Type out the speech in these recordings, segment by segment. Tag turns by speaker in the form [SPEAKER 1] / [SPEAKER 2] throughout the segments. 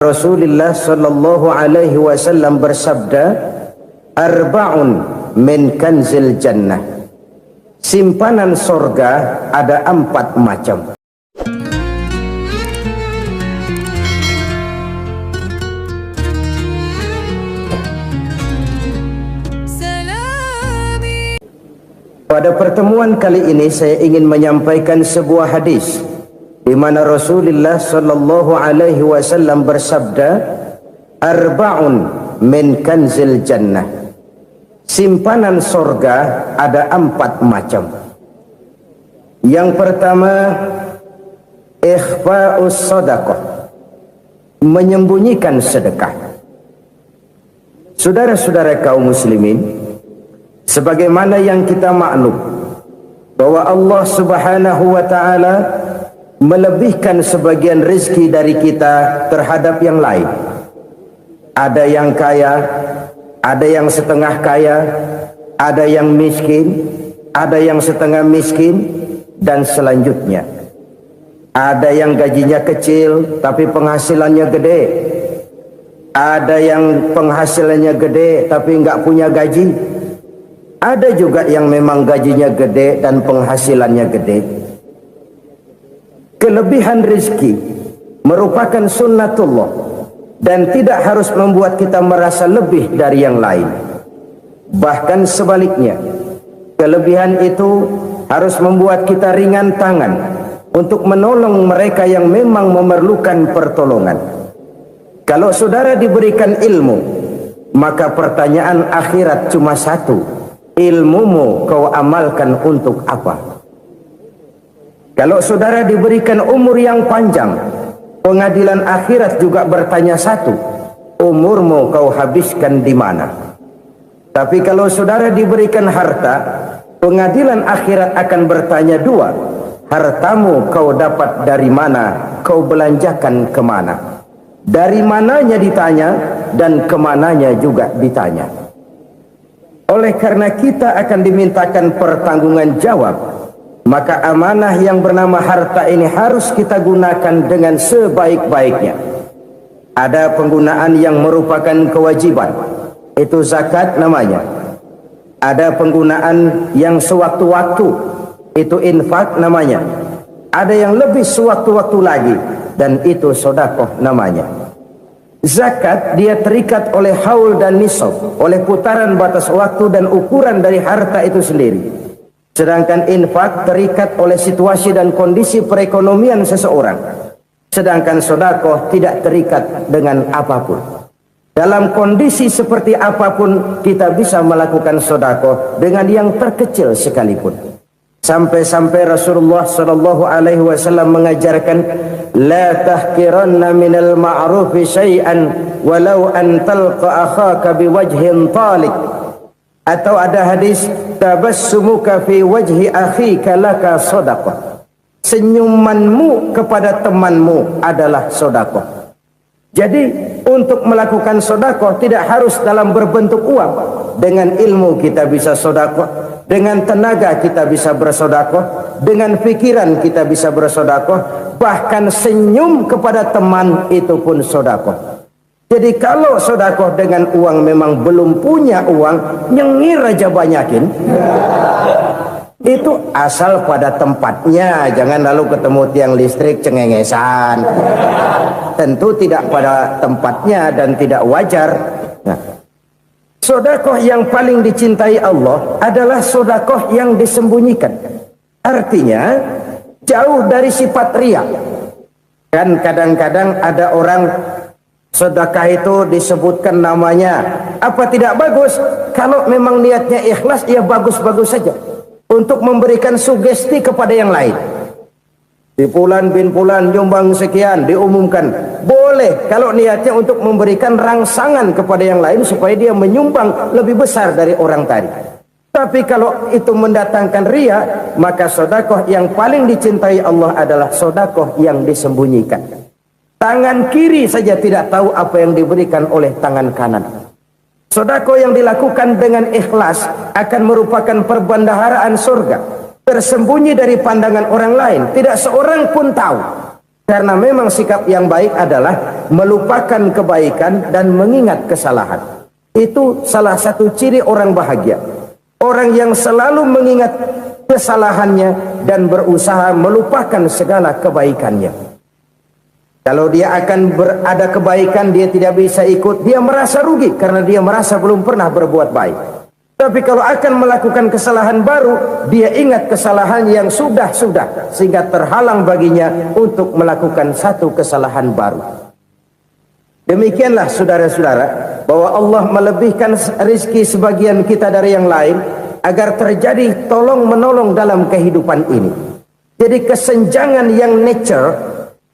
[SPEAKER 1] Rasulullah sallallahu alaihi wasallam bersabda, arba'un min kanzil jannah. Simpanan sorga ada 4 macam. Pada pertemuan kali ini saya ingin menyampaikan sebuah hadis di mana Rasulullah sallallahu alaihi wasallam bersabda, arba'un min kanzil jannah. Simpanan sorga ada 4 macam. Yang pertama, ikhfa'us sadaqah, menyembunyikan sedekah. Saudara-saudara kaum muslimin, sebagaimana yang kita maklum bahwa Allah Subhanahu wa taala melebihkan sebagian rezeki dari kita terhadap yang lain. Ada yang kaya, ada yang setengah kaya, ada yang miskin, ada yang setengah miskin, dan selanjutnya. Ada yang gajinya kecil tapi penghasilannya gede. Ada yang penghasilannya gede tapi nggak punya gaji. Ada juga yang memang gajinya gede dan penghasilannya gede. Kelebihan rezeki merupakan sunnatullah dan tidak harus membuat kita merasa lebih dari yang lain. Bahkan sebaliknya, kelebihan itu harus membuat kita ringan tangan untuk menolong mereka yang memang memerlukan pertolongan. Kalau saudara diberikan ilmu, maka pertanyaan akhirat cuma satu: ilmumu kau amalkan untuk apa? Kalau saudara diberikan umur yang panjang, pengadilan akhirat juga bertanya satu: umurmu kau habiskan di mana? Tapi kalau saudara diberikan harta, pengadilan akhirat akan bertanya 2: hartamu kau dapat dari mana? Kau belanjakan kemana? Dari mananya ditanya dan kemananya juga ditanya. Oleh karena kita akan dimintakan pertanggungan jawab, maka amanah yang bernama harta ini harus kita gunakan dengan sebaik-baiknya. Ada penggunaan yang merupakan kewajiban, itu zakat namanya. Ada penggunaan yang sewaktu-waktu, itu infak namanya. Ada yang lebih sewaktu-waktu lagi, dan itu sedekah namanya. Zakat dia terikat oleh haul dan nisab, oleh putaran batas waktu dan ukuran dari harta itu sendiri. Sedangkan infak terikat oleh situasi dan kondisi perekonomian seseorang. Sedangkan sedekah tidak terikat dengan apapun. Dalam kondisi seperti apapun kita bisa melakukan sedekah dengan yang terkecil sekalipun. Sampai-sampai Rasulullah sallallahu alaihi wasallam mengajarkan, la tahqiranna minal ma'rufi syai'an walau an talqa akhaka biwajhin talik. Atau ada hadis, tabassumuka fi wajhi akhika laka sadaqah. Senyumanmu kepada temanmu adalah sedekah. Jadi untuk melakukan sedekah tidak harus dalam berbentuk uang. Dengan ilmu kita bisa sedekah, dengan tenaga kita bisa bersedekah, dengan pikiran kita bisa bersedekah, bahkan senyum kepada teman itu pun sedekah. Jadi kalau sedekah dengan uang memang belum punya uang, nyengir aja banyakin. Itu asal pada tempatnya, jangan lalu ketemu tiang listrik cengengesan. Tentu tidak pada tempatnya dan tidak wajar. Nah, sedekah yang paling dicintai Allah adalah sedekah yang disembunyikan. Artinya jauh dari sifat riya. Kan kadang-kadang ada orang sedekah itu disebutkan namanya. Apa tidak bagus? Kalau memang niatnya ikhlas, ya bagus-bagus saja. Untuk memberikan sugesti kepada yang lain. Di Fulan bin Fulan nyumbang sekian, diumumkan. Boleh kalau niatnya untuk memberikan rangsangan kepada yang lain supaya dia menyumbang lebih besar dari orang tadi. Tapi kalau itu mendatangkan riya, maka sedekah yang paling dicintai Allah adalah sedekah yang disembunyikan. Tangan kiri saja tidak tahu apa yang diberikan oleh tangan kanan. Sedekah yang dilakukan dengan ikhlas akan merupakan perbendaharaan surga, tersembunyi dari pandangan orang lain, tidak seorang pun tahu. Karena memang sikap yang baik adalah melupakan kebaikan dan mengingat kesalahan. Itu salah satu ciri orang bahagia. Orang yang selalu mengingat kesalahannya dan berusaha melupakan segala kebaikannya. Kalau dia akan berada kebaikan, dia tidak bisa ikut, dia merasa rugi karena dia merasa belum pernah berbuat baik. Tapi kalau akan melakukan kesalahan baru, dia ingat kesalahan yang sudah-sudah, sehingga terhalang baginya untuk melakukan satu kesalahan baru. Demikianlah saudara-saudara, bahwa Allah melebihkan rizki sebagian kita dari yang lain, agar terjadi tolong-menolong dalam kehidupan ini. Jadi kesenjangan yang nature,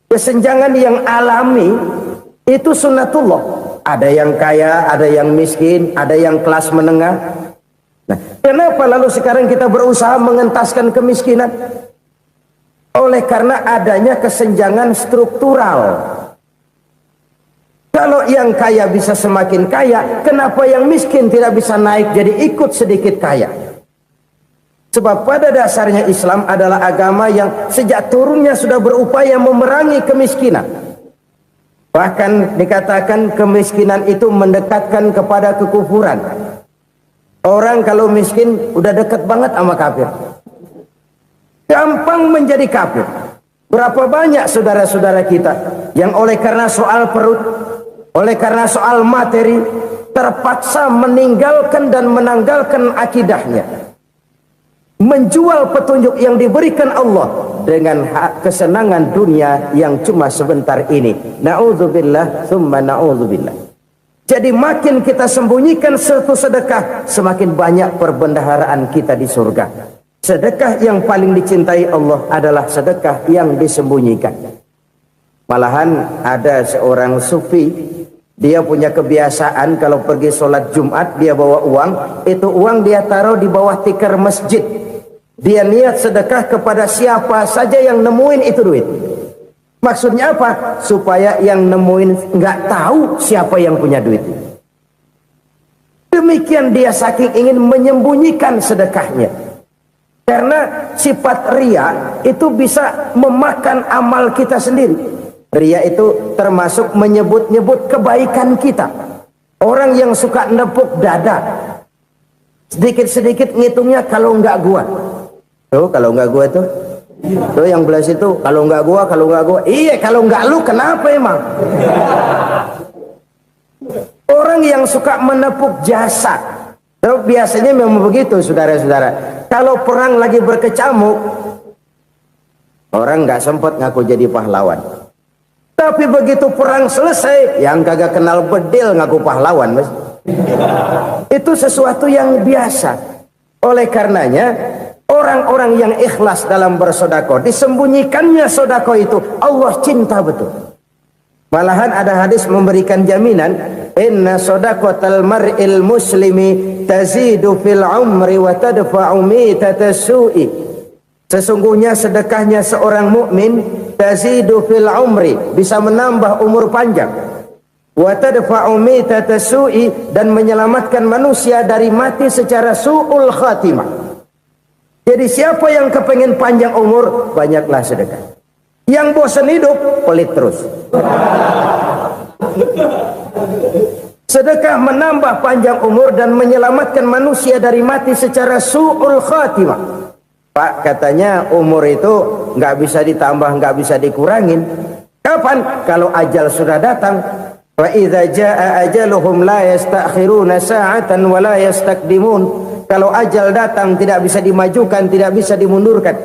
[SPEAKER 1] kesenjangan yang alami, itu sunnatullah. Ada yang kaya, ada yang miskin, ada yang kelas menengah. Nah, kenapa lalu sekarang kita berusaha mengentaskan kemiskinan? Oleh karena adanya kesenjangan struktural. Kalau yang kaya bisa semakin kaya, kenapa yang miskin tidak bisa naik jadi ikut sedikit kaya? Sebab pada dasarnya Islam adalah agama yang sejak turunnya sudah berupaya memerangi kemiskinan. Bahkan dikatakan kemiskinan itu mendekatkan kepada kekufuran. Orang kalau miskin udah dekat banget sama kafir. Gampang menjadi kafir. Berapa banyak saudara-saudara kita yang oleh karena soal perut, oleh karena soal materi, terpaksa meninggalkan dan menanggalkan akidahnya. Menjual petunjuk yang diberikan Allah dengan kesenangan dunia yang cuma sebentar ini. Na'udzubillah, thumma na'udzubillah. Jadi makin kita sembunyikan satu sedekah, semakin banyak perbendaharaan kita di surga. Sedekah yang paling dicintai Allah adalah sedekah yang disembunyikan. Malahan ada seorang sufi, dia punya kebiasaan kalau pergi sholat Jumat, dia bawa uang, itu uang dia taruh di bawah tikar masjid. Dia niat sedekah kepada siapa saja yang nemuin itu duit. Maksudnya apa? Supaya yang nemuin nggak tahu siapa yang punya duit. Demikian dia saking ingin menyembunyikan sedekahnya. Karena sifat ria itu bisa memakan amal kita sendiri. Ria itu termasuk menyebut-nyebut kebaikan kita. Orang yang suka nepuk dada, sedikit-sedikit ngitungnya kalau nggak gua. Tuh kalau nggak gua tuh. Tuh yang belah situ, kalau nggak gua. Iya, kalau nggak lu kenapa emang? Orang yang suka menepuk jasa. Tuh, biasanya memang begitu saudara-saudara. Kalau perang lagi berkecamuk, orang nggak sempat ngaku jadi pahlawan. Tapi begitu perang selesai, yang kagak kenal bedil ngaku pahlawan, mas. Itu sesuatu yang biasa. Oleh karenanya, orang-orang yang ikhlas dalam bersodako, disembunyikannya sodako itu, Allah cinta betul. Malahan ada hadis memberikan jaminan, inna sodakotal mar'il muslimi tazidu fil umri wa tadfa'u mitatas su'i. Sesungguhnya sedekahnya seorang mukmin tazidu fil umri, bisa menambah umur panjang, wa tadfa'u mitatas su'i, dan menyelamatkan manusia dari mati secara su'ul khatimah. Jadi siapa yang kepengen panjang umur, banyaklah sedekah. Yang bosan hidup, pelit terus. Sedekah menambah panjang umur dan menyelamatkan manusia dari mati secara su'ul khatimah. Pak, katanya umur itu nggak bisa ditambah, nggak bisa dikurangin. Kapan? Kalau ajal sudah datang. Wa idza jaa ajaluhum la yastakhiruna sa'atan wa la yastaqdimun. Kalau ajal datang tidak bisa dimajukan, tidak bisa dimundurkan.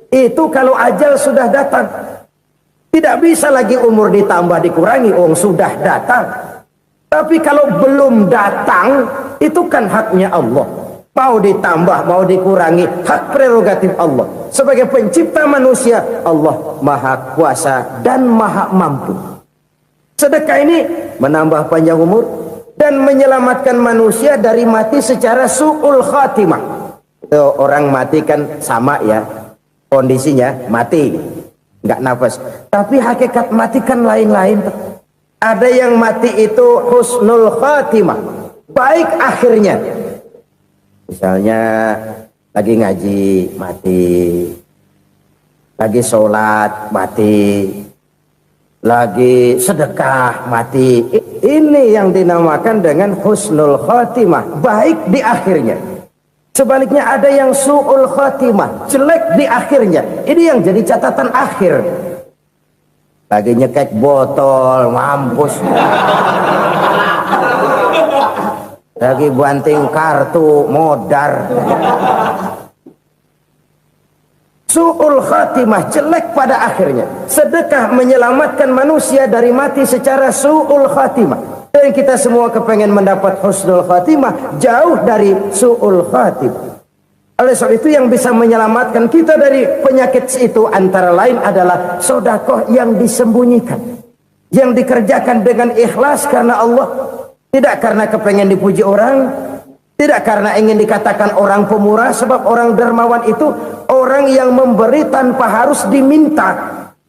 [SPEAKER 1] Itu kalau ajal sudah datang. Tidak bisa lagi umur ditambah dikurangi, sudah datang. Tapi kalau belum datang, itu kan haknya Allah. Mau ditambah, mau dikurangi, hak prerogatif Allah. Sebagai pencipta manusia, Allah maha kuasa dan maha mampu. Sedekah ini menambah panjang umur dan menyelamatkan manusia dari mati secara su'ul khatimah. Orang mati kan sama ya, kondisinya mati, nggak nafas. Tapi hakikat mati kan lain-lain. Ada yang mati itu husnul khatimah, baik akhirnya. Misalnya lagi ngaji mati, lagi sholat mati, lagi sedekah mati. Ini yang dinamakan dengan husnul khotimah, baik di akhirnya. Sebaliknya ada yang su'ul khotimah, jelek di akhirnya. Ini yang jadi catatan akhir. Lagi nyekek botol, mampus. Lagi banting kartu, modar. Su'ul khatimah, jelek pada akhirnya. Sedekah menyelamatkan manusia dari mati secara su'ul khatimah. Dan kita semua kepengen mendapat husnul khatimah, jauh dari su'ul khatimah. Oleh sebab itu yang bisa menyelamatkan kita dari penyakit itu antara lain adalah sedekah yang disembunyikan, yang dikerjakan dengan ikhlas karena Allah, tidak karena kepengen dipuji orang, tidak karena ingin dikatakan orang pemurah. Sebab orang dermawan itu orang yang memberi tanpa harus diminta.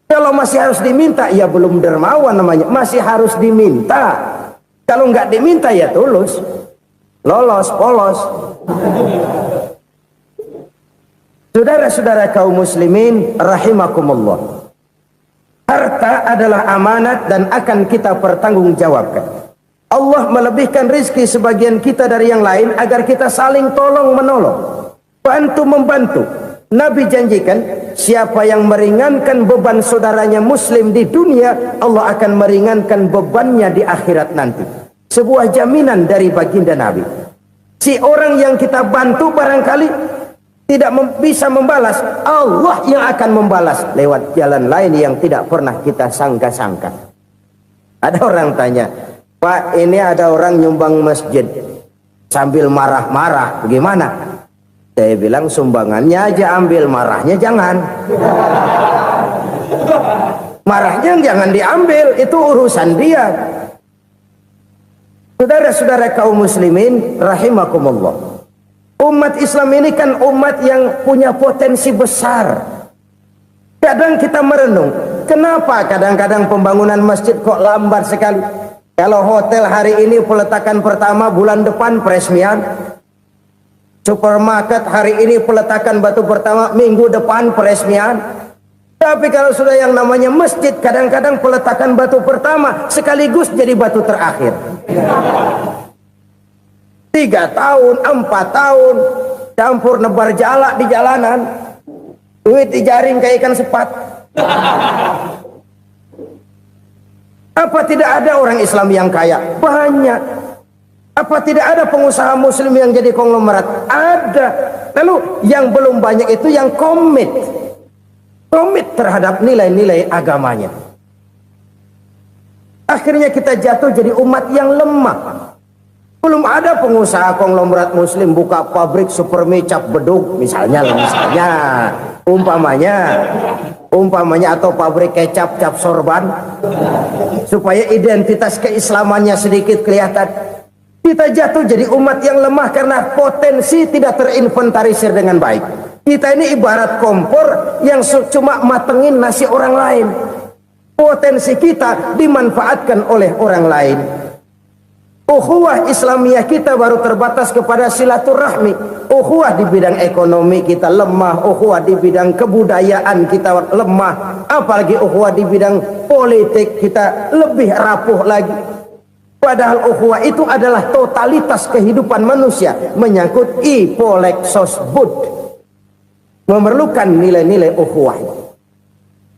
[SPEAKER 1] Kalau masih harus diminta, ya belum dermawan namanya, masih harus diminta. Kalau nggak diminta ya tulus, lolos, polos. Saudara-saudara kaum muslimin rahimakumullah, harta adalah amanat dan akan kita pertanggungjawabkan. Allah melebihkan rizki sebagian kita dari yang lain agar kita saling tolong menolong, bantu membantu. Nabi janjikan siapa yang meringankan beban saudaranya muslim di dunia, Allah akan meringankan bebannya di akhirat nanti. Sebuah jaminan dari baginda Nabi. Si orang yang kita bantu barangkali tidak bisa membalas, Allah yang akan membalas lewat jalan lain yang tidak pernah kita sangka-sangka. Ada orang tanya, Pak, ini ada orang nyumbang masjid sambil marah-marah, bagaimana? Saya bilang sumbangannya aja ambil, marahnya jangan. Marahnya jangan diambil, itu urusan dia. Saudara-saudara kaum muslimin rahimakumullah, umat Islam ini kan umat yang punya potensi besar. Kadang kita merenung, kenapa kadang-kadang pembangunan masjid kok lambat sekali? Kalau hotel hari ini peletakan pertama, bulan depan peresmian. Supermarket hari ini peletakan batu pertama, minggu depan peresmian. Tapi kalau sudah yang namanya masjid, kadang-kadang peletakan batu pertama sekaligus jadi batu terakhir. 3 tahun, 4 tahun, campur nebar jalak di jalanan, duit dijaring kayak ikan sepat. Apa tidak ada orang Islam yang kaya? Banyak. Apa tidak ada pengusaha muslim yang jadi konglomerat? Ada. Lalu yang belum banyak itu yang komit terhadap nilai-nilai agamanya. Akhirnya kita jatuh jadi umat yang lemah. Belum ada pengusaha konglomerat muslim buka pabrik supermi cap beduk misalnya umpamanya atau pabrik kecap cap sorban supaya identitas keislamannya sedikit kelihatan. Kita jatuh jadi umat yang lemah karena potensi tidak terinventarisir dengan baik. Kita ini ibarat kompor yang cuma matengin nasi orang lain. Potensi kita dimanfaatkan oleh orang lain. Ukhuwah Islamiyah kita baru terbatas kepada silaturahmi. Ukhuwah di bidang ekonomi kita lemah, ukhuwah di bidang kebudayaan kita lemah, apalagi ukhuwah di bidang politik kita lebih rapuh lagi. Padahal ukhuwah itu adalah totalitas kehidupan manusia, menyangkut ipolek sosbud, memerlukan nilai-nilai ukhuwah.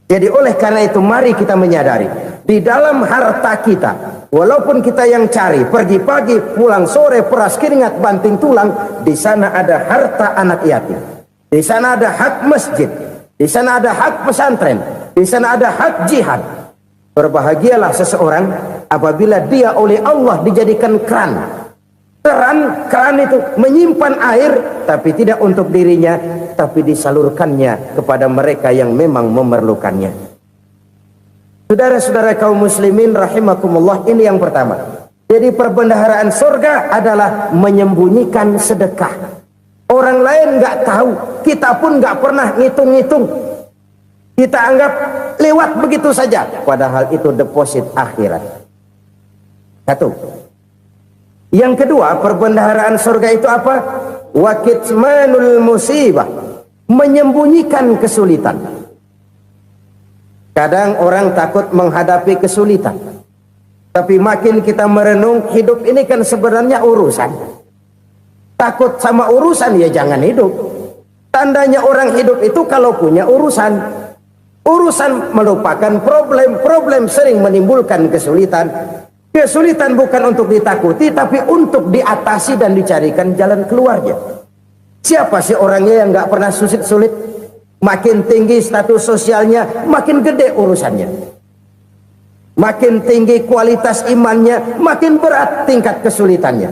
[SPEAKER 1] Jadi oleh karena itu mari kita menyadari di dalam harta kita, walaupun kita yang cari, pergi pagi, pulang sore, peras keringat, banting tulang, di sana ada harta anak yatim, di sana ada hak masjid, di sana ada hak pesantren, di sana ada hak jihad. Berbahagialah seseorang apabila dia oleh Allah dijadikan keran. Keran itu menyimpan air, tapi tidak untuk dirinya, tapi disalurkannya kepada mereka yang memang memerlukannya. Saudara-saudara kaum muslimin rahimakumullah, ini yang pertama. Jadi perbendaharaan surga adalah menyembunyikan sedekah. Orang lain nggak tahu, kita pun nggak pernah ngitung-ngitung. Kita anggap lewat begitu saja, padahal itu deposit akhirat. Satu. Yang kedua, perbendaharaan surga itu apa? Wa kitmanul musibah, menyembunyikan kesulitan. Kadang orang takut menghadapi kesulitan. Tapi makin kita merenung, hidup ini kan sebenarnya urusan. Takut sama urusan ya jangan hidup. Tandanya orang hidup itu kalau punya urusan. Urusan melupakan problem. Problem sering menimbulkan kesulitan. Kesulitan bukan untuk ditakuti, tapi untuk diatasi dan dicarikan jalan keluarnya. Siapa sih orangnya yang nggak pernah sulit-sulit? Makin tinggi status sosialnya, makin gede urusannya. Makin tinggi kualitas imannya, makin berat tingkat kesulitannya.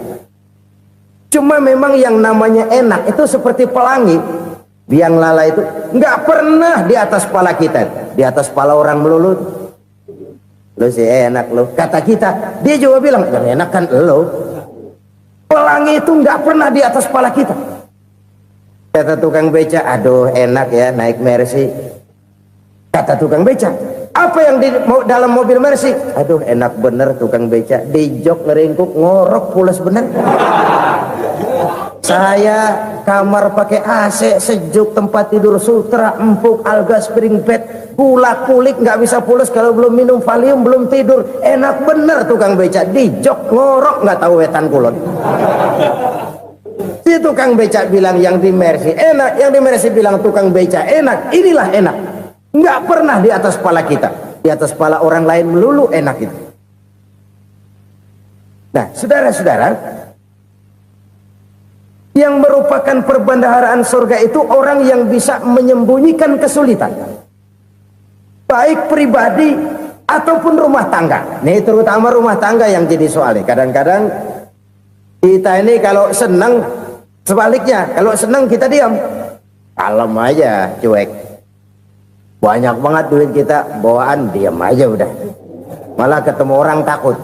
[SPEAKER 1] Cuma memang yang namanya enak itu seperti pelangi. Biang lala itu nggak pernah di atas kepala kita, di atas kepala orang melulu. Lo sih enak lo, kata kita. Dia juga bilang yang enak kan lo. Pelangi itu nggak pernah di atas kepala kita. Kata tukang beca, aduh enak ya naik Mercy. Kata tukang beca, apa yang di dalam mobil Mercy? Aduh enak bener tukang beca, di jok ngeringkuk ngorok pulas bener. Saya kamar pakai AC sejuk, tempat tidur sutra empuk, alga spring bed, kulak kulik nggak bisa pulas kalau belum minum Valium, belum tidur. Enak bener tukang beca, di jok ngorok nggak tahu wetan kulon. Si tukang beca bilang yang di Mercy enak, yang di Mercy bilang tukang beca enak. Inilah enak, nggak pernah di atas kepala kita, di atas kepala orang lain melulu enak itu. Nah saudara-saudara, yang merupakan perbendaharaan surga itu orang yang bisa menyembunyikan kesulitan, baik pribadi ataupun rumah tangga. Nih terutama rumah tangga yang jadi soalnya. Kadang-kadang kita ini kalau senang, sebaliknya kalau senang kita diam, kalem aja, cuek. Banyak banget duit kita bawaan, diam aja udah. Malah ketemu orang takut.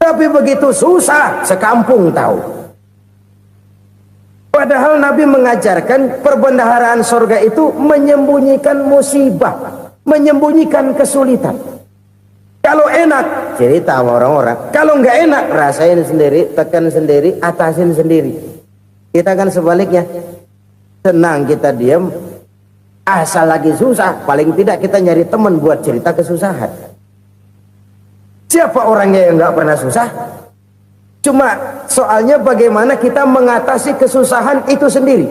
[SPEAKER 1] Tapi begitu susah, sekampung tahu. Padahal Nabi mengajarkan perbendaharaan surga itu menyembunyikan musibah, menyembunyikan kesulitan. Kalau enak, cerita sama orang-orang. Kalau nggak enak, rasain sendiri, tekan sendiri, atasin sendiri. Kita kan sebaliknya. Senang kita diam, asal lagi susah, paling tidak kita nyari teman buat cerita kesusahan. Siapa orangnya yang nggak pernah susah? Cuma soalnya bagaimana kita mengatasi kesusahan itu sendiri.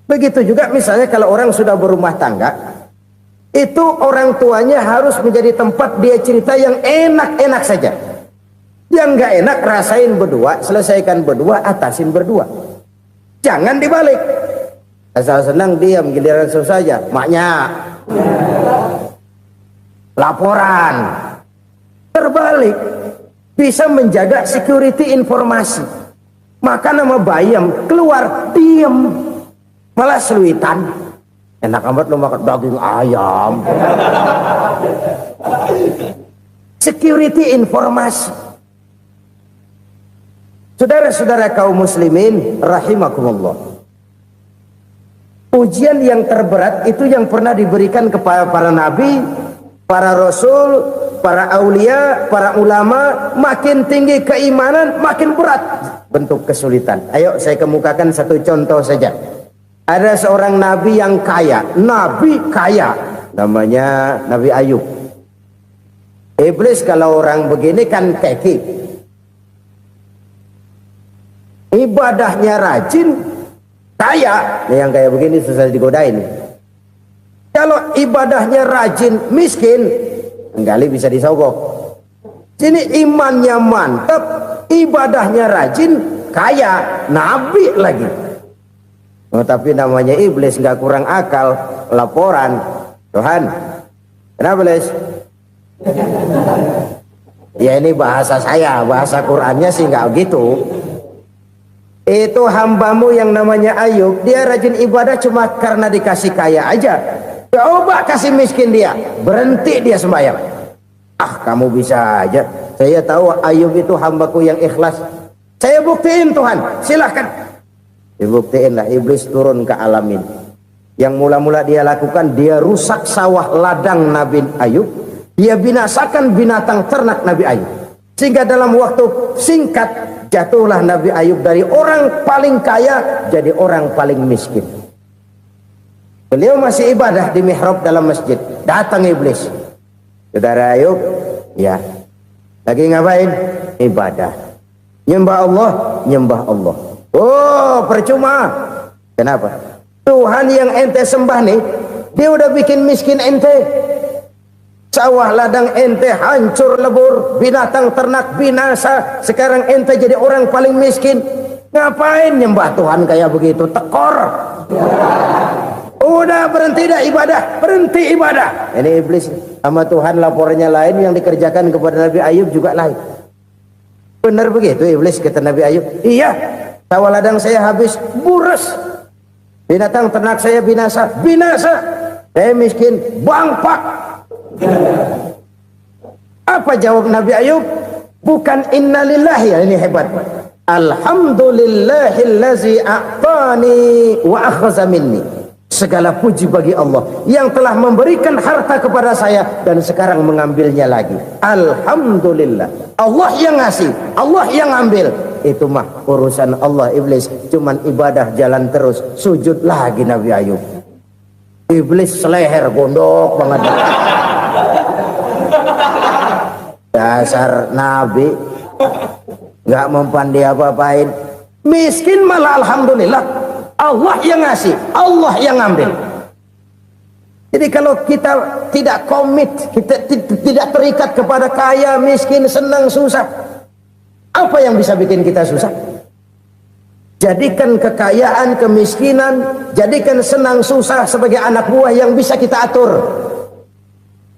[SPEAKER 1] Begitu juga misalnya kalau orang sudah berumah tangga, itu orang tuanya harus menjadi tempat dia cerita yang enak-enak saja. Yang nggak enak rasain berdua, selesaikan berdua, atasin berdua. Jangan dibalik. Asal senang diam, giliran susah saja. Maknya laporan. Terbalik. Bisa menjaga security informasi. Maka nama bayam keluar diam, malah seluitan. Enak amat lo makan daging ayam. Security informasi. Saudara-saudara kaum muslimin rahimakumullah, ujian yang terberat itu yang pernah diberikan kepada para nabi, para rasul, para aulia, para ulama. Makin tinggi keimanan, makin berat bentuk kesulitan. Ayo saya kemukakan satu contoh saja. Ada seorang nabi yang kaya, nabi kaya, namanya Nabi Ayub. Iblis kalau orang begini kan keki, ibadahnya rajin, kaya. Nih yang kayak begini susah digodain. Kalau ibadahnya rajin, miskin, kali bisa disogok. Sini imannya mantap, ibadahnya rajin, kaya, nabi lagi. Oh, tapi namanya iblis nggak kurang akal. Laporan, Tuhan, kenapa les? Ya ini bahasa saya, bahasa Qurannya sih nggak gitu. Itu hambamu yang namanya Ayub, dia rajin ibadah cuma karena dikasih kaya aja. Coba kasih miskin dia, berhenti dia sembahyang. Ah kamu bisa aja. Saya tahu Ayub itu hambaku yang ikhlas. Saya buktiin Tuhan, silahkan. Dibuktiin lah, iblis turun ke alamin. Yang mula-mula dia lakukan, dia rusak sawah ladang Nabi Ayub. Dia binasakan binatang ternak Nabi Ayub. Sehingga dalam waktu singkat jatuhlah Nabi Ayub dari orang paling kaya jadi orang paling miskin. Beliau masih ibadah di mihrab dalam masjid. Datang iblis. Saudara Ayub, ya. Lagi ngapain? Ibadah. Nyembah Allah, nyembah Allah. Oh, percuma. Kenapa? Tuhan yang ente sembah nih, dia udah bikin miskin ente. Sawah ladang ente hancur lebur, binatang ternak binasa. Sekarang ente jadi orang paling miskin. Ngapain nyembah Tuhan kayak begitu? Tekor. Udah berhenti dah ibadah, berhenti ibadah. Ini iblis sama Tuhan lapornya lain, yang dikerjakan kepada Nabi Ayub juga lain. Benar begitu iblis kata Nabi Ayub? Iya, sawah ladang saya habis, buras. Binatang ternak saya binasa, binasa. Saya miskin, bangpak. Apa jawab Nabi Ayub? Bukan innalillahi, ini hebat. Alhamdulillahillazi a'tani wa akhza minni. Segala puji bagi Allah yang telah memberikan harta kepada saya dan sekarang mengambilnya lagi. Alhamdulillah. Allah yang ngasih, Allah yang ambil. Itu mah urusan Allah. Iblis cuman ibadah jalan terus, sujud lagi Nabi Ayub. Iblis seleher gondok banget. Dasar Nabi nggak mempan dia apa-apain. Miskin malah alhamdulillah. Allah yang ngasih, Allah yang ambil. Jadi kalau kita tidak komit, kita tidak terikat kepada kaya, miskin, senang, susah, apa yang bisa bikin kita susah? Jadikan kekayaan, kemiskinan, jadikan senang, susah sebagai anak buah yang bisa kita atur.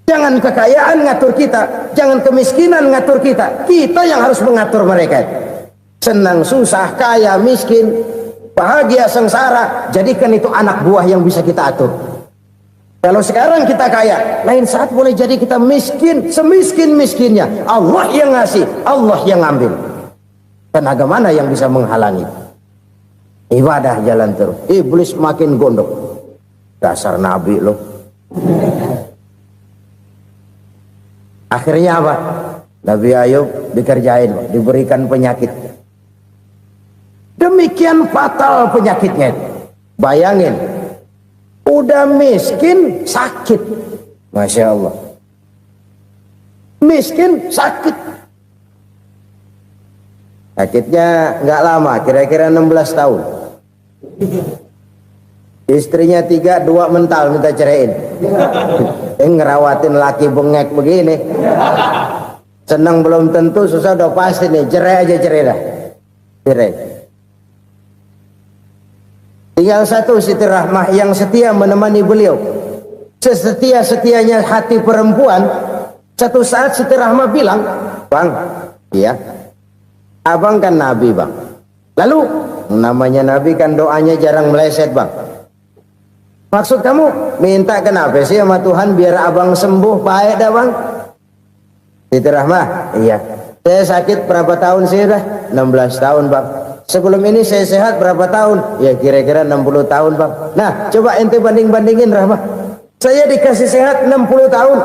[SPEAKER 1] Jangan kekayaan ngatur kita, jangan kemiskinan ngatur kita. Kita yang harus mengatur mereka. Senang, susah, kaya, miskin, bahagia, sengsara, jadikan itu anak buah yang bisa kita atur. Kalau sekarang kita kaya, lain saat boleh jadi kita miskin, semiskin-miskinnya. Allah yang ngasih, Allah yang ambil. Tenaga mana yang bisa menghalangi? Ibadah jalan terus. Iblis makin gondok. Dasar Nabi loh. Akhirnya apa? Nabi Ayub dikerjain, diberikan penyakit. Demikian fatal penyakitnya. Bayangin, udah miskin sakit. Masya Allah. Miskin sakit. Sakitnya nggak lama, kira-kira 16 tahun. Istrinya 3, 2 mental minta ceraiin. Ngerawatin laki bengek begini. Senang belum tentu, susah udah pasti nih. Cerai aja, cerai dah. Cerai. Tinggal satu Siti Rahmah yang setia menemani beliau. Sesetia-setianya hati perempuan. Satu saat Siti Rahmah bilang, "Bang, iya, abang kan Nabi bang. Lalu namanya Nabi kan doanya jarang meleset bang. Maksud kamu minta kenapa sih sama Tuhan biar abang sembuh baik dah bang?" Siti Rahmah, iya. Saya sakit berapa tahun sih dah? 16 tahun bang. Sebelum ini saya sehat berapa tahun? Ya kira-kira 60 tahun bang. Nah coba ente banding-bandingin Rahmah. Saya dikasih sehat 60 tahun,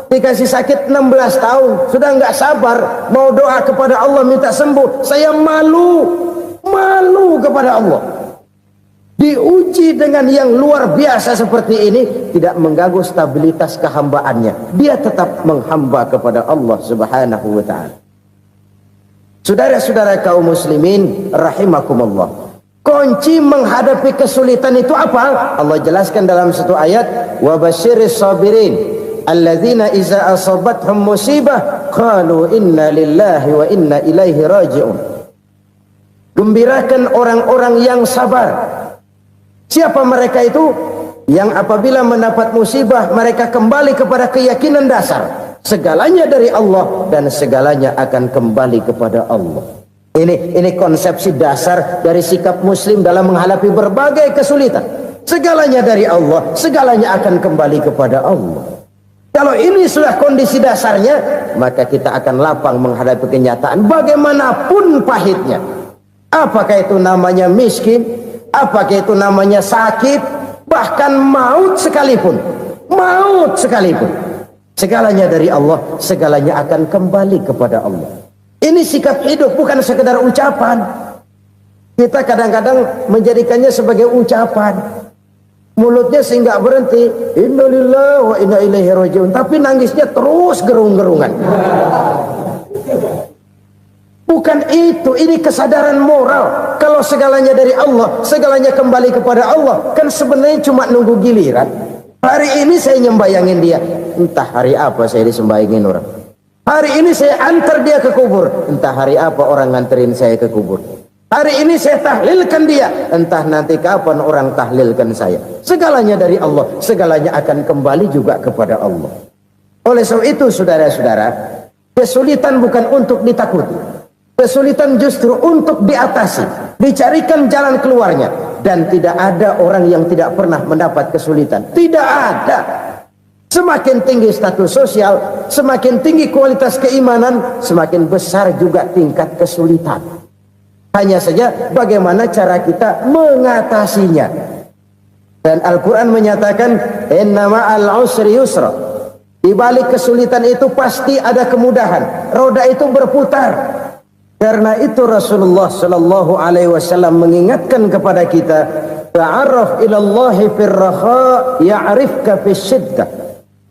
[SPEAKER 1] dikasih sakit 16 tahun. Sudah nggak sabar mau doa kepada Allah minta sembuh. Saya malu kepada Allah. Diuji dengan yang luar biasa seperti ini, tidak mengganggu stabilitas kehambaannya. Dia tetap menghamba kepada Allah Subhanahu wa ta'ala. Saudara-saudara kaum muslimin rahimakumullah. Kunci menghadapi kesulitan itu apa? Allah jelaskan dalam satu ayat, wa basyiris sabirin alladzina iza asabathum musibah qalu inna lillahi wa inna ilaihi raji'un. Gembirakan orang-orang yang sabar. Siapa mereka itu? Yang apabila mendapat musibah mereka kembali kepada keyakinan dasar. Segalanya dari Allah dan segalanya akan kembali kepada Allah. Ini konsepsi dasar dari sikap muslim dalam menghadapi berbagai kesulitan. Segalanya dari Allah, segalanya akan kembali kepada Allah. Kalau ini sudah kondisi dasarnya, maka kita akan lapang menghadapi kenyataan bagaimanapun pahitnya. Apakah itu namanya miskin, apakah itu namanya sakit, bahkan maut sekalipun. Maut sekalipun. Segalanya dari Allah, segalanya akan kembali kepada Allah. Ini sikap hidup, bukan sekedar ucapan. Kita kadang-kadang menjadikannya sebagai ucapan. Mulutnya sih nggak berhenti, innalillahi wa inna ilaihi rajiun, tapi nangisnya terus gerung-gerungan. Bukan itu, ini kesadaran moral. Kalau segalanya dari Allah, segalanya kembali kepada Allah, kan sebenarnya cuma nunggu giliran. Hari ini saya nyembayangin dia, entah hari apa saya disembayangin orang. Hari ini saya antar dia ke kubur, entah hari apa orang nganterin saya ke kubur. Hari ini saya tahlilkan dia, entah nanti kapan orang tahlilkan saya. Segalanya dari Allah, segalanya akan kembali juga kepada Allah. Oleh sebab itu saudara-saudara, kesulitan bukan untuk ditakuti, kesulitan justru untuk diatasi, dicarikan jalan keluarnya. Dan tidak ada orang yang tidak pernah mendapat kesulitan, tidak ada. Semakin tinggi status sosial, semakin tinggi kualitas keimanan, semakin besar juga tingkat kesulitan. Hanya saja bagaimana cara kita mengatasinya. Dan Al-Quran menyatakan, inna ma'al usri yusra. Di balik kesulitan itu pasti ada kemudahan. Roda itu berputar. Karena itu Rasulullah Sallallahu Alaihi Wasallam mengingatkan kepada kita, ta'arraf ilallahi firraha ya'rifka fisyiddah.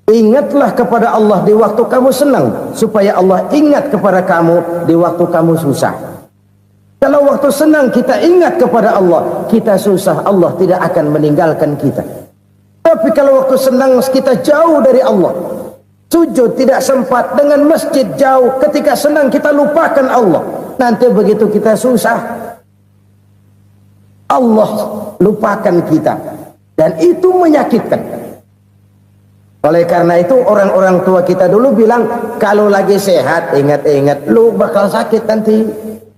[SPEAKER 1] Ingatlah kepada Allah di waktu kamu senang, supaya Allah ingat kepada kamu di waktu kamu susah. Kalau waktu senang kita ingat kepada Allah, kita susah, Allah tidak akan meninggalkan kita. Tapi kalau waktu senang kita jauh dari Allah, sujud tidak sempat, dengan masjid jauh, ketika senang kita lupakan Allah. Nanti begitu kita susah, Allah lupakan kita. Dan itu menyakitkan. Oleh karena itu orang-orang tua kita dulu bilang, kalau lagi sehat ingat-ingat lu bakal sakit nanti.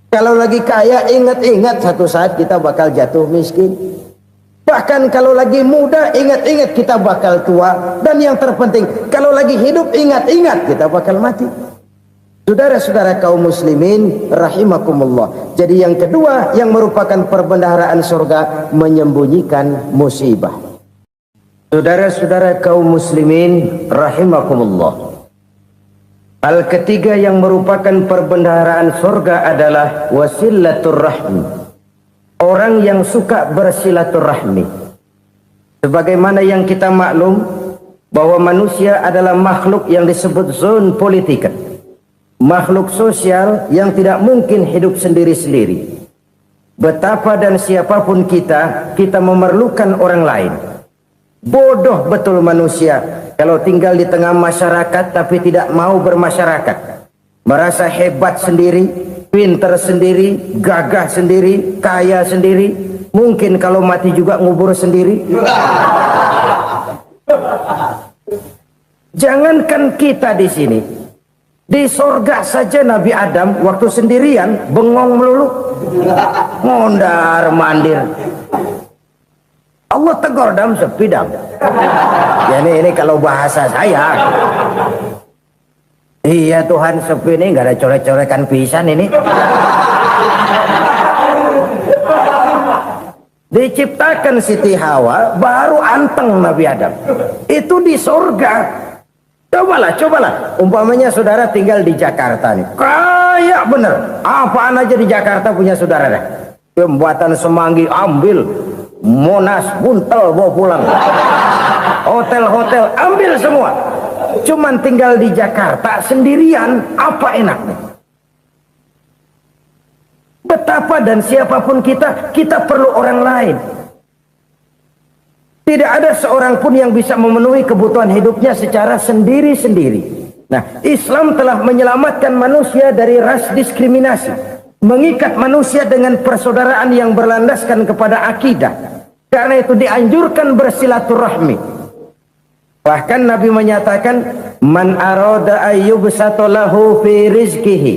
[SPEAKER 1] Kalau lagi kaya ingat-ingat satu saat kita bakal jatuh miskin. Bahkan kalau lagi muda ingat-ingat kita bakal tua. Dan yang terpenting, kalau lagi hidup ingat-ingat kita bakal mati. Saudara-saudara kaum muslimin rahimakumullah. Jadi yang kedua yang merupakan perbendaharaan surga, menyembunyikan musibah. Saudara-saudara kaum muslimin rahimakumullah. Hal ketiga yang merupakan perbendaharaan surga adalah wasilaturrahmi. Orang yang suka bersilaturahmi. Sebagaimana yang kita maklum bahwa manusia adalah makhluk yang disebut zon politika. Makhluk sosial yang tidak mungkin hidup sendiri-sendiri. Betapa dan siapapun kita memerlukan orang lain. Bodoh betul manusia kalau tinggal di tengah masyarakat tapi tidak mau bermasyarakat. Merasa hebat sendiri, pintar sendiri, gagah sendiri, kaya sendiri. Mungkin kalau mati juga ngubur sendiri. Jangankan kita di sini, di sorga saja Nabi Adam waktu sendirian bengong melulu, mondar mandir. Allah tegur dam sepi dam. Ya ini kalau bahasa saya. Iya Tuhan sepi ini nggak ada coret-corekan pisan ini. Diciptakan Siti Hawa baru anteng Nabi Adam. Itu di surga. Cobalah. Umpamanya saudara tinggal di Jakarta nih. Kayak bener. Apaan aja di Jakarta punya saudara dah. Jembatan Semanggi ambil. Monas buntel bawa pulang. Hotel-hotel ambil semua. Cuman tinggal di Jakarta sendirian, apa enaknya? Betapa dan siapapun kita perlu orang lain. Tidak ada seorang pun yang bisa memenuhi kebutuhan hidupnya secara sendiri-sendiri. Nah, Islam telah menyelamatkan manusia dari ras diskriminasi. Mengikat manusia dengan persaudaraan yang berlandaskan kepada akidah. Karena itu dianjurkan bersilaturahmi. Bahkan Nabi menyatakan, man arada ayyubsata lahu fi rizqihi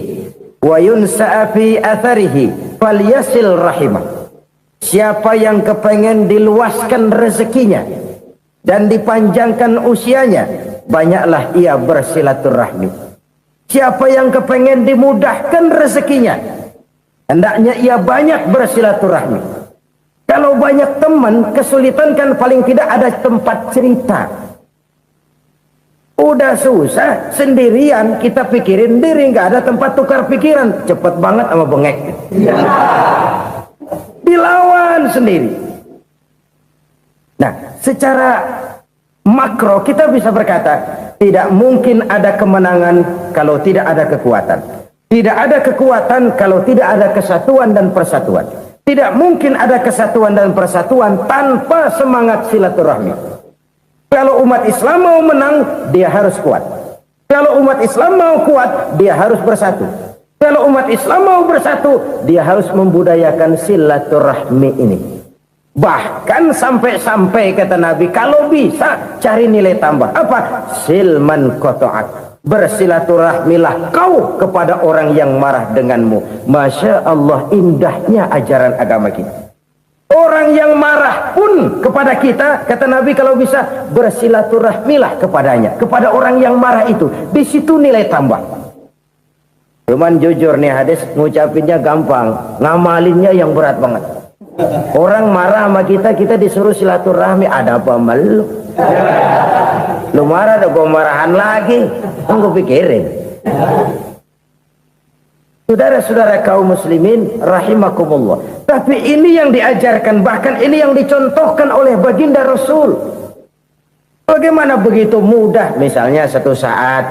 [SPEAKER 1] wa yunsa'a fi atharihi falyasil rahimah. Siapa yang kepengen diluaskan rezekinya dan dipanjangkan usianya, banyaklah ia bersilaturahmi. Siapa yang kepengen dimudahkan rezekinya, hendaknya ia banyak bersilaturahmi. Kalau banyak teman, kesulitan kan paling tidak ada tempat cerita. Udah susah, sendirian kita pikirin diri, nggak ada tempat tukar pikiran. Cepet banget sama bengek. Dilawan sendiri. Nah, secara makro kita bisa berkata, tidak mungkin ada kemenangan kalau tidak ada kekuatan. Tidak ada kekuatan kalau tidak ada kesatuan dan persatuan. Tidak mungkin ada kesatuan dan persatuan tanpa semangat silaturahmi. Kalau umat Islam mau menang, dia harus kuat. Kalau umat Islam mau kuat, dia harus bersatu. Kalau umat Islam mau bersatu, dia harus membudayakan silaturahmi ini. Bahkan sampai-sampai kata Nabi, kalau bisa cari nilai tambah. Apa? Silman qata'ak. Bersilaturahmilah kau kepada orang yang marah denganmu. Masya Allah, indahnya ajaran agama kita. Orang yang marah pun kepada kita, kata Nabi, kalau bisa bersilaturahmilah kepadanya, kepada orang yang marah itu. Di situ nilai tambah. Cuman jujur nih hadis, ngucapinnya gampang, ngamalinnya yang berat banget. Orang marah sama kita, kita disuruh silaturahmi. Ada apa malu? Lu marah, ada gua marahan lagi. Tunggu pikirin. Saudara-saudara kaum muslimin rahimakumullah. Tapi ini yang diajarkan, bahkan ini yang dicontohkan oleh baginda Rasul. Bagaimana begitu mudah, misalnya satu saat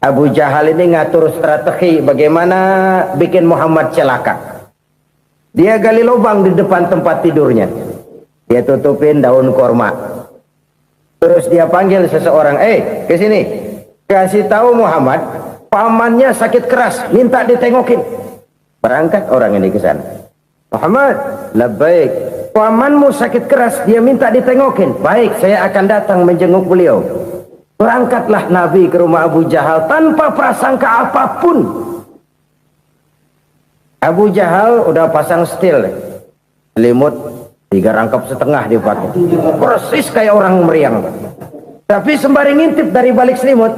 [SPEAKER 1] Abu Jahal ini ngatur strategi bagaimana bikin Muhammad celaka. Dia gali lubang di depan tempat tidurnya. Dia tutupin daun korma. Terus dia panggil seseorang, ke sini. Kasih tahu Muhammad, pamannya sakit keras, minta ditengokin. Berangkat orang ini ke sana. Muhammad, labbaik. Pamanmu sakit keras, dia minta ditengokin. Baik, saya akan datang menjenguk beliau. Berangkatlah Nabi ke rumah Abu Jahal tanpa prasangka apapun. Abu Jahal udah pasang setil, selimut 3 rangkap setengah dipakai, persis kayak orang meriang. Tapi sembari ngintip dari balik selimut,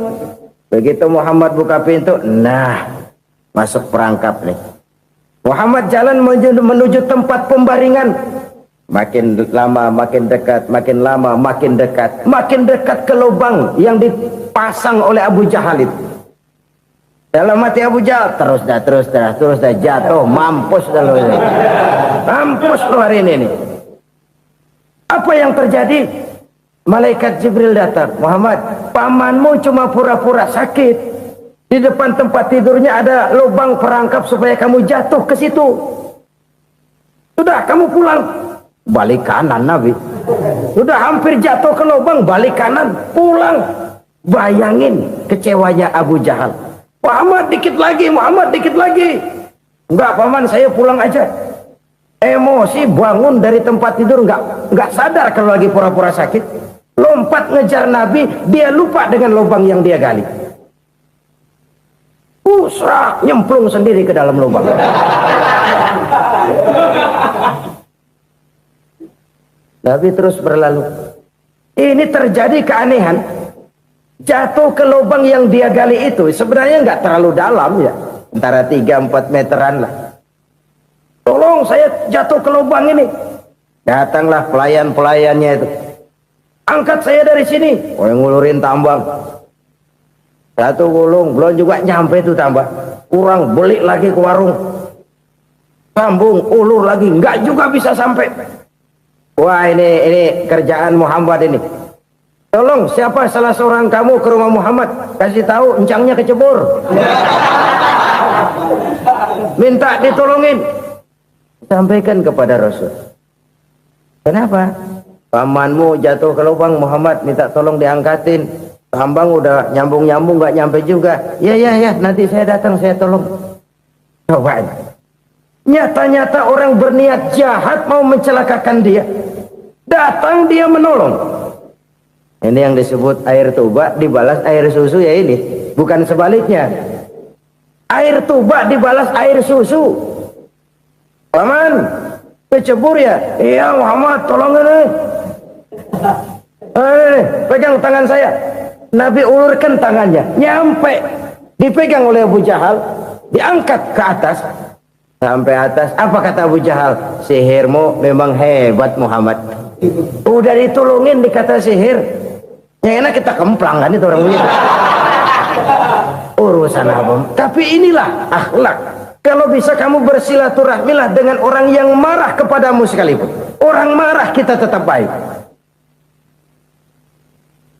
[SPEAKER 1] begitu Muhammad buka pintu, nah masuk perangkap nih. Muhammad jalan menuju tempat pembaringan. Makin lama makin dekat, makin lama makin dekat, makin dekat ke lubang yang dipasang oleh Abu Jahal itu. Dalam hati Abu Jahal, terus dah jatuh, mampus dah lo ini. Mampus lo hari ini nih. Apa yang terjadi? Malaikat Jibril datang. Muhammad, pamanmu cuma pura-pura sakit. Di depan tempat tidurnya ada lubang perangkap supaya kamu jatuh ke situ. Sudah, kamu pulang. Balik kanan Nabi. Sudah hampir jatuh ke lubang, balik kanan, pulang. Bayangin kecewanya Abu Jahal. Muhammad dikit lagi, Muhammad dikit lagi. Enggak paman, saya pulang aja. Emosi bangun dari tempat tidur, enggak sadar kalau lagi pura-pura sakit. Lompat ngejar Nabi, dia lupa dengan lubang yang dia gali. Serak, nyemplung sendiri ke dalam lubang. Nabi terus berlalu. Ini terjadi keanehan. Jatuh ke lubang yang dia gali itu sebenarnya nggak terlalu dalam ya, antara 3-4 meteran lah. Tolong saya jatuh ke lubang ini. Datanglah pelayan-pelayannya itu. Angkat saya dari sini. Oh, yang ngulurin tambang. Satu gulung, belum juga nyampe itu tambang. Kurang, beli lagi ke warung. Sambung, ulur lagi, nggak juga bisa sampai. Wah, ini kerjaan Muhammad ini. Tolong, siapa salah seorang kamu ke rumah Muhammad, kasih tahu encangnya kecebur. Minta ditolongin. Sampaikan kepada Rasul. Kenapa? Pamanmu jatuh ke lubang, Muhammad minta tolong diangkatin. Tambang udah nyambung-nyambung nggak nyampe juga. Ya, nanti saya datang, saya tolong. Coba. Nyata-nyata orang berniat jahat mau mencelakakan dia. Datang dia menolong. Ini yang disebut air tuba dibalas air susu ya ini. Bukan sebaliknya. Air tuba dibalas air susu. Paman, kecebur ya? Iya Muhammad, tolong ini. Pegang tangan saya. Nabi ulurkan tangannya. Nyampe. Dipegang oleh Abu Jahal. Diangkat ke atas. Sampai atas. Apa kata Abu Jahal? Sihirmu memang hebat Muhammad. Udah ditolongin dikata sihir. Yang enak kita kemplang kan itu orang begitu. Urusan apa? Tapi inilah akhlak. Kalau bisa kamu bersilaturahmilah dengan orang yang marah kepadamu sekalipun. Orang marah kita tetap baik.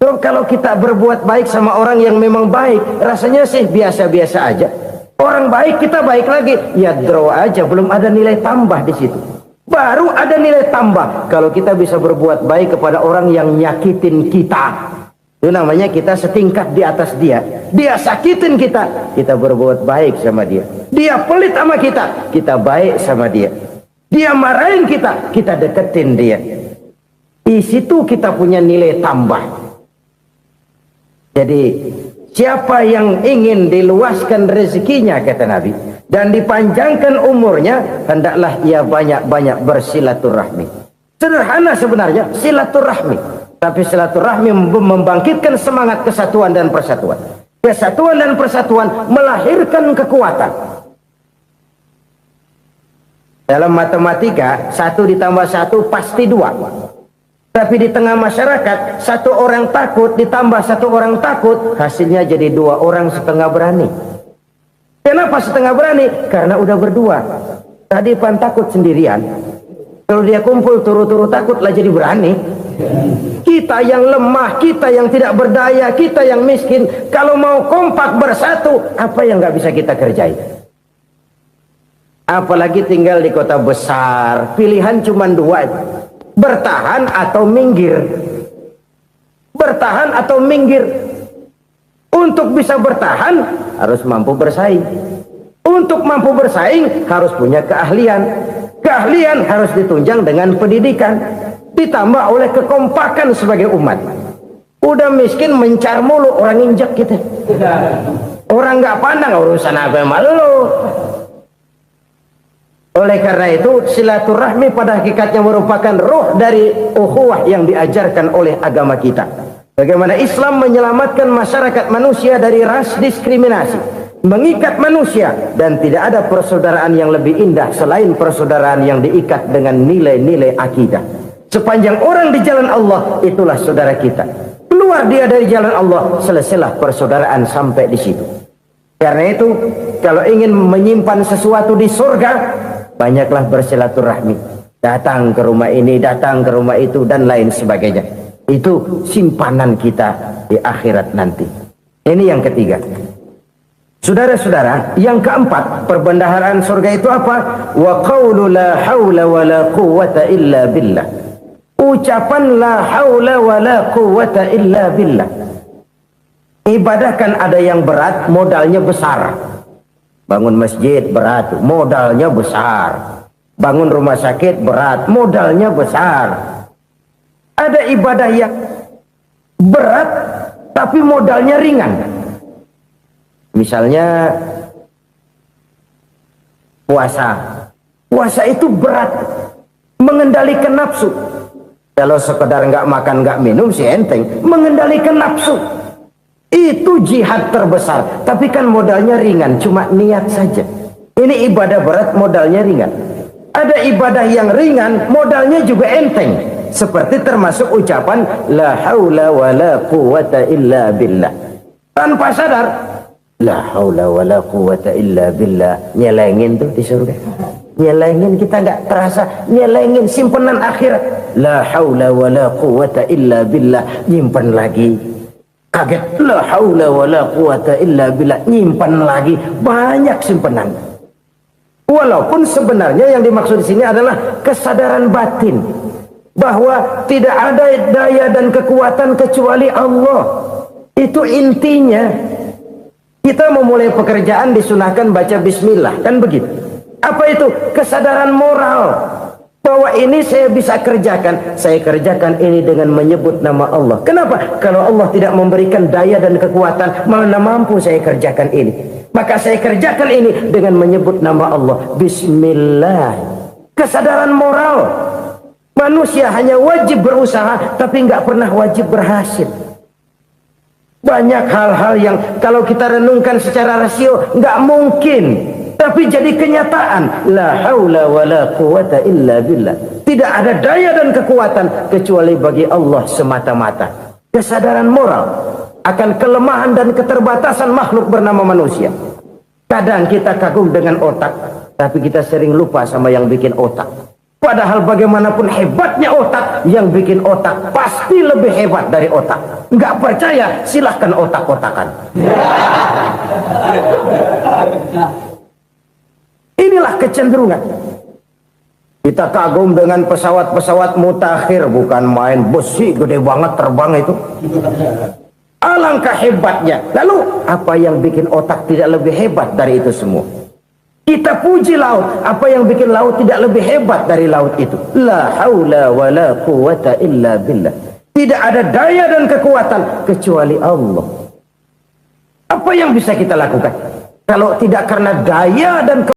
[SPEAKER 1] Kalau kita berbuat baik sama orang yang memang baik, rasanya sih biasa-biasa aja. Orang baik kita baik lagi, ya draw aja, belum ada nilai tambah di situ. Baru ada nilai tambah kalau kita bisa berbuat baik kepada orang yang nyakitin kita. Itu namanya kita setingkat di atas dia. Dia sakitin kita, kita berbuat baik sama dia. Dia pelit sama kita, kita baik sama dia. Dia marahin kita, kita deketin dia. Di situ kita punya nilai tambah. Jadi siapa yang ingin diluaskan rezekinya, kata Nabi, dan dipanjangkan umurnya, hendaklah ia banyak-banyak bersilaturahmi. Sederhana sebenarnya silaturahmi, tapi silaturahmi membangkitkan semangat kesatuan dan persatuan. Kesatuan dan persatuan melahirkan kekuatan. Dalam matematika 1 ditambah 1 pasti 2. Tapi di tengah masyarakat, 1 orang takut ditambah 1 orang takut, hasilnya jadi 2 orang setengah berani. Kenapa setengah berani? Karena udah berdua. Tadi pan takut sendirian. Kalau dia kumpul turu-turu takut lah jadi berani. Kita yang lemah, kita yang tidak berdaya, kita yang miskin, kalau mau kompak bersatu, apa yang nggak bisa kita kerjain? Apalagi tinggal di kota besar, pilihan cuma 2. Bertahan atau minggir. Bertahan atau minggir. Untuk bisa bertahan harus mampu bersaing. Untuk mampu bersaing harus punya keahlian. Keahlian harus ditunjang dengan pendidikan, ditambah oleh kekompakan sebagai umat. Udah miskin mencar mulu, orang injak kita. Orang nggak pandang urusan apa malu. Oleh karena itu, silaturahmi pada hakikatnya merupakan roh dari ukhuwah yang diajarkan oleh agama kita. Bagaimana Islam menyelamatkan masyarakat manusia dari ras diskriminasi, mengikat manusia, dan tidak ada persaudaraan yang lebih indah selain persaudaraan yang diikat dengan nilai-nilai akidah. Sepanjang orang di jalan Allah, itulah saudara kita. Keluar dia dari jalan Allah, selesailah persaudaraan sampai di situ. Karena itu, kalau ingin menyimpan sesuatu di surga, banyaklah bersilaturahmi. Datang ke rumah ini, datang ke rumah itu, dan lain sebagainya. Itu simpanan kita di akhirat nanti. Ini yang ketiga. Saudara-saudara, yang keempat, perbendaharaan surga itu apa? Wa qawlu la hawla wa la quwwata illa billah. Ucapan la hawla wa la quwwata illa billah. Ibadah kan ada yang berat, modalnya besar. Bangun masjid berat, modalnya besar. Bangun rumah sakit berat, modalnya besar. Ada ibadah yang berat tapi modalnya ringan. Misalnya puasa. Puasa itu berat, mengendalikan nafsu. Kalau sekedar nggak makan nggak minum sih enteng, mengendalikan nafsu. Itu jihad terbesar, tapi kan modalnya ringan, cuma niat saja. Ini ibadah berat, modalnya ringan. Ada ibadah yang ringan, modalnya juga enteng. Seperti termasuk ucapan la haula wa la quwwata illa billah. Tanpa sadar, la haula wa la quwwata illa billah. Nyelengin tuh di surga. Nyelengin, kita nggak terasa, nyelengin simpenan akhirat. La haula wa la quwwata illa billah. Nyimpan lagi. Kaget, la haula wa la quwwata illa billah, nyimpan lagi, banyak simpanan. Walaupun sebenarnya yang dimaksud di sini adalah kesadaran batin bahwa tidak ada daya dan kekuatan kecuali Allah. Itu intinya. Kita memulai pekerjaan disunahkan baca bismillah, kan begitu. Apa itu? Kesadaran moral. Bahwa ini saya bisa kerjakan, saya kerjakan ini dengan menyebut nama Allah. Kenapa? Kalau Allah tidak memberikan daya dan kekuatan, mana mampu saya kerjakan ini. Maka saya kerjakan ini dengan menyebut nama Allah. Bismillah. Kesadaran moral. Manusia hanya wajib berusaha, tapi nggak pernah wajib berhasil. Banyak hal-hal yang kalau kita renungkan secara rasio nggak mungkin, tapi jadi kenyataan. La haula wa la quwwata illa billah. Tidak ada daya dan kekuatan kecuali bagi Allah semata-mata. Kesadaran moral akan kelemahan dan keterbatasan makhluk bernama manusia. Kadang kita kagum dengan otak, tapi kita sering lupa sama yang bikin otak. Padahal bagaimanapun hebatnya otak, yang bikin otak pasti lebih hebat dari otak. Nggak percaya, silahkan otak-otakan. Inilah kecenderungan. Kita kagum dengan pesawat-pesawat mutakhir, bukan main, besi gede banget terbang itu. Alangkah hebatnya. Lalu apa yang bikin otak tidak lebih hebat dari itu semua? Kita puji laut, apa yang bikin laut tidak lebih hebat dari laut itu? La haula wa la quwata illa billah. Tidak ada daya dan kekuatan kecuali Allah. Apa yang bisa kita lakukan kalau tidak karena daya dan